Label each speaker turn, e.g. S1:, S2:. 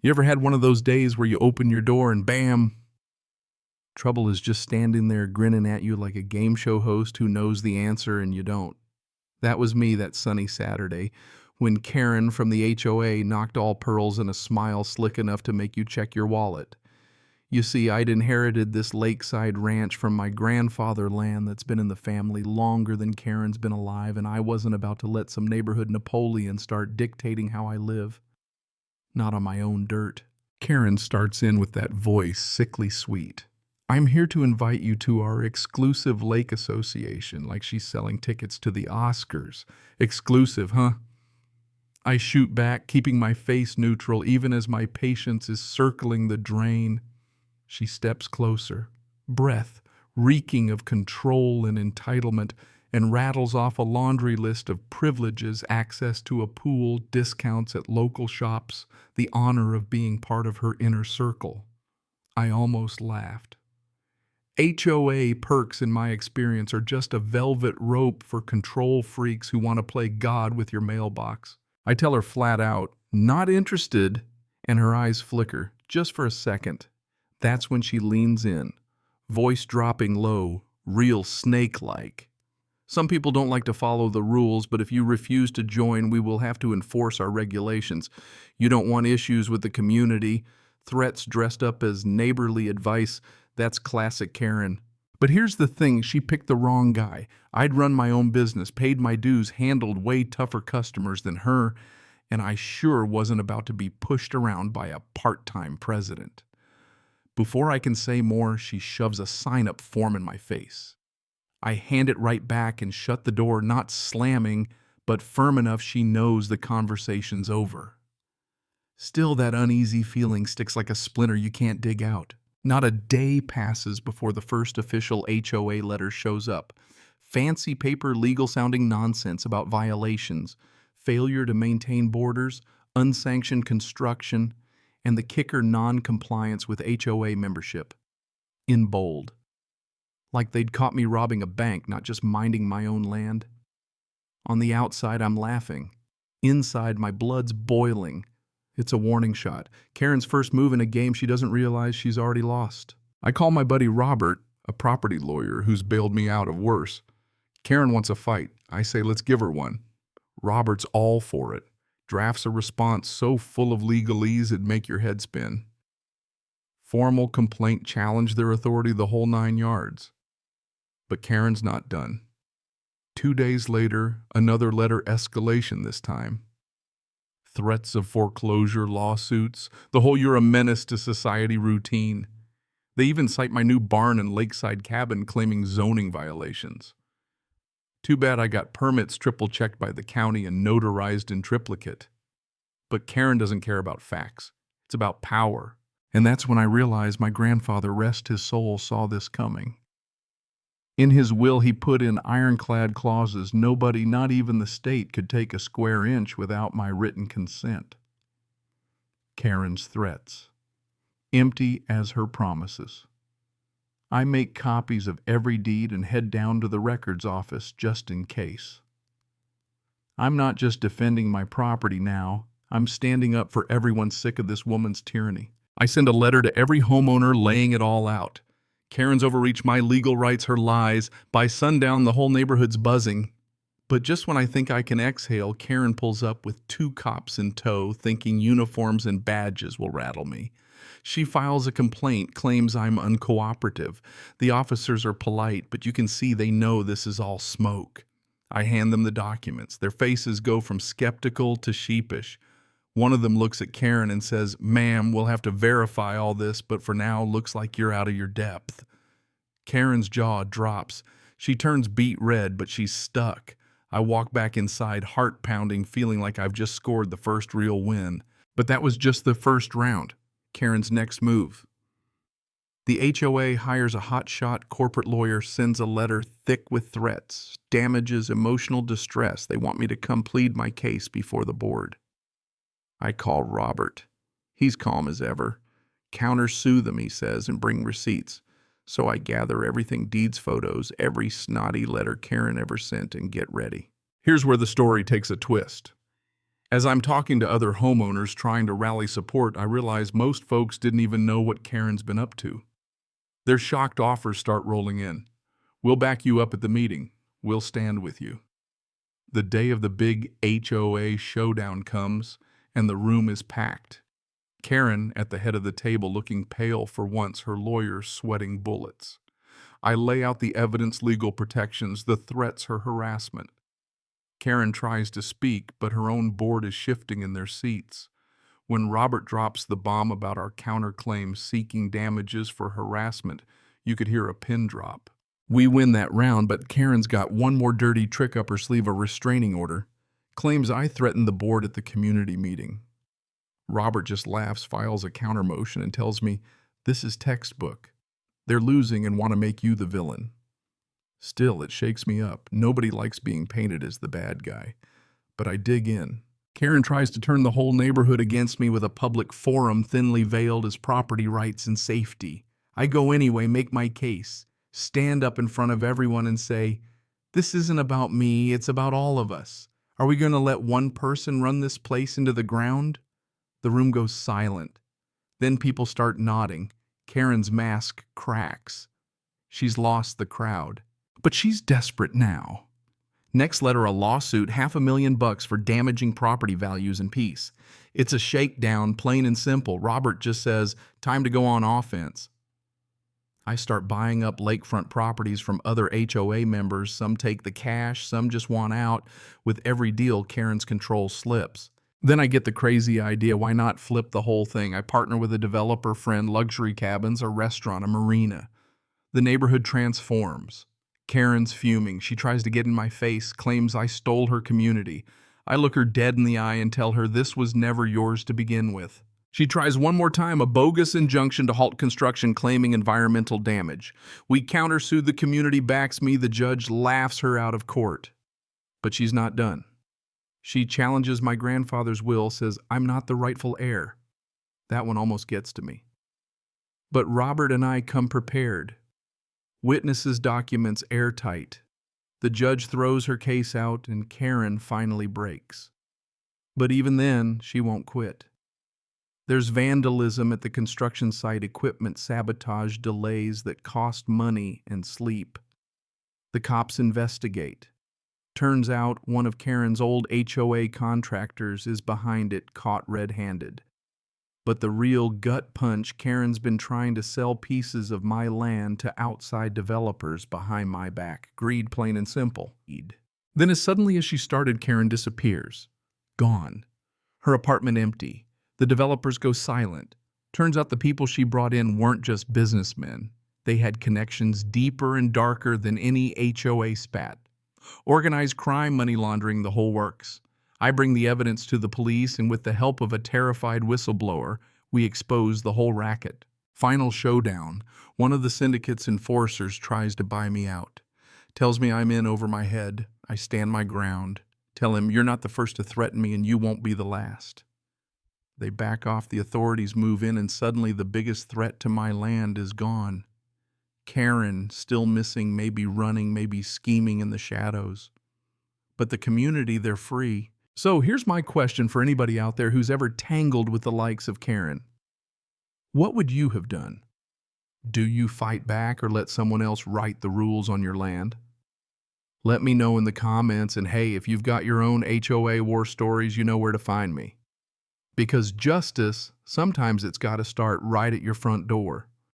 S1: You ever had one of those days where you open your door and bam, trouble is just standing there grinning at you like a game show host who knows the answer and you don't? That was me that sunny Saturday when Karen from the HOA knocked all pearls in a smile slick enough to make you check your wallet. You see, I'd inherited this lakeside ranch from my grandfather land that's been in the family longer than Karen's been alive, and I wasn't about to let some neighborhood Napoleon start dictating how I live. Not on my own dirt. Karen starts in with that voice, sickly sweet. I'm here to invite you to our exclusive lake association, like she's selling tickets to the Oscars. Exclusive, huh? I shoot back, keeping my face neutral, even as my patience is circling the drain. She steps closer, breath reeking of control and entitlement, and rattles off a laundry list of privileges, access to a pool, discounts at local shops, the honor of being part of her inner circle. I almost laughed. HOA perks, in my experience, are just a velvet rope for control freaks who want to play God with your mailbox. I tell her flat out, not interested, and her eyes flicker, just for a second. That's when she leans in, voice dropping low, real snake-like. Some people don't like to follow the rules, but if you refuse to join, we will have to enforce our regulations. You don't want issues with the community, threats dressed up as neighborly advice. That's classic Karen. But here's the thing, she picked the wrong guy. I'd run my own business, paid my dues, handled way tougher customers than her, and I sure wasn't about to be pushed around by a part-time president. Before I can say more, she shoves a sign-up form in my face. I hand it right back and shut the door, not slamming, but firm enough she knows the conversation's over. Still, that uneasy feeling sticks like a splinter you can't dig out. Not a day passes before the first official HOA letter shows up. Fancy paper legal-sounding nonsense about violations, failure to maintain borders, unsanctioned construction, and the kicker, non-compliance with HOA membership. In bold. Like they'd caught me robbing a bank, not just minding my own land. On the outside, I'm laughing. Inside, my blood's boiling. It's a warning shot. Karen's first move in a game she doesn't realize she's already lost. I call my buddy Robert, a property lawyer who's bailed me out of worse. Karen wants a fight. I say, let's give her one. Robert's all for it. Drafts a response so full of legalese it'd make your head spin. Formal complaint, challenge their authority, the whole 9 yards. But Karen's not done. 2 days later, another letter escalation this time. Threats of foreclosure, lawsuits, the whole you're a menace to society routine. They even cite my new barn and lakeside cabin claiming zoning violations. Too bad I got permits triple-checked by the county and notarized in triplicate. But Karen doesn't care about facts. It's about power. And that's when I realized my grandfather, rest his soul, saw this coming. In his will, he put in ironclad clauses nobody, not even the state, could take a square inch without my written consent. Karen's threats. Empty as her promises. I make copies of every deed and head down to the records office just in case. I'm not just defending my property now, I'm standing up for everyone sick of this woman's tyranny. I send a letter to every homeowner laying it all out. Karen's overreached my legal rights, her lies. By sundown, the whole neighborhood's buzzing. But just when I think I can exhale, Karen pulls up with 2 cops in tow, thinking uniforms and badges will rattle me. She files a complaint, claims I'm uncooperative. The officers are polite, but you can see they know this is all smoke. I hand them the documents. Their faces go from skeptical to sheepish. One of them looks at Karen and says, "Ma'am, we'll have to verify all this, but for now, looks like you're out of your depth." Karen's jaw drops. She turns beet red, but she's stuck. I walk back inside, heart pounding, feeling like I've just scored the first real win. But that was just the first round. Karen's next move. The HOA hires a hotshot corporate lawyer, sends a letter thick with threats, damages, emotional distress. They want me to come plead my case before the board. I call Robert. He's calm as ever. Countersue them, he says, and bring receipts. So I gather everything, deeds, photos, every snotty letter Karen ever sent, and get ready. Here's where the story takes a twist. As I'm talking to other homeowners trying to rally support, I realize most folks didn't even know what Karen's been up to. Their shocked offers start rolling in. We'll back you up at the meeting. We'll stand with you. The day of the big HOA showdown comes, and the room is packed. Karen at the head of the table looking pale for once, her lawyer sweating bullets. I lay out the evidence, legal protections, the threats, her harassment. Karen tries to speak, but her own board is shifting in their seats. When Robert drops the bomb about our counterclaim seeking damages for harassment, you could hear a pin drop. We win that round, but Karen's got one more dirty trick up her sleeve, a restraining order. Claims I threatened the board at the community meeting. Robert just laughs, files a counter motion, and tells me, "This is textbook. They're losing and want to make you the villain." Still, it shakes me up. Nobody likes being painted as the bad guy. But I dig in. Karen tries to turn the whole neighborhood against me with a public forum thinly veiled as property rights and safety. I go anyway, make my case, stand up in front of everyone and say, "This isn't about me, it's about all of us. Are we going to let one person run this place into the ground?" The room goes silent. Then people start nodding. Karen's mask cracks. She's lost the crowd. But she's desperate now. Next letter, a lawsuit, $500,000 for damaging property values and peace. It's a shakedown, plain and simple. Robert just says, "Time to go on offense." I start buying up lakefront properties from other HOA members. Some take the cash, some just want out. With every deal, Karen's control slips. Then I get the crazy idea, why not flip the whole thing? I partner with a developer friend, luxury cabins, a restaurant, a marina. The neighborhood transforms. Karen's fuming. She tries to get in my face, claims I stole her community. I look her dead in the eye and tell her this was never yours to begin with. She tries one more time, a bogus injunction to halt construction claiming environmental damage. We countersue, the community backs me, the judge laughs her out of court. But she's not done. She challenges my grandfather's will, says I'm not the rightful heir. That one almost gets to me. But Robert and I come prepared. Witnesses' documents airtight. The judge throws her case out and Karen finally breaks. But even then, she won't quit. There's vandalism at the construction site, equipment sabotage, delays that cost money and sleep. The cops investigate. Turns out one of Karen's old HOA contractors is behind it, caught red-handed. But the real gut punch, Karen's been trying to sell pieces of my land to outside developers behind my back. Greed, plain and simple. Then as suddenly as she started, Karen disappears. Gone. Her apartment empty. The developers go silent. Turns out the people she brought in weren't just businessmen. They had connections deeper and darker than any HOA spat. Organized crime, money laundering, the whole works. I bring the evidence to the police, and with the help of a terrified whistleblower, we expose the whole racket. Final showdown. One of the syndicate's enforcers tries to buy me out. Tells me I'm in over my head. I stand my ground. Tell him, "You're not the first to threaten me, and you won't be the last." They back off, the authorities move in, and suddenly the biggest threat to my land is gone. Karen, still missing, maybe running, maybe scheming in the shadows. But the community, they're free. So here's my question for anybody out there who's ever tangled with the likes of Karen. What would you have done? Do you fight back or let someone else write the rules on your land? Let me know in the comments, and hey, if you've got your own HOA war stories, you know where to find me. Because justice, sometimes it's got to start right at your front door.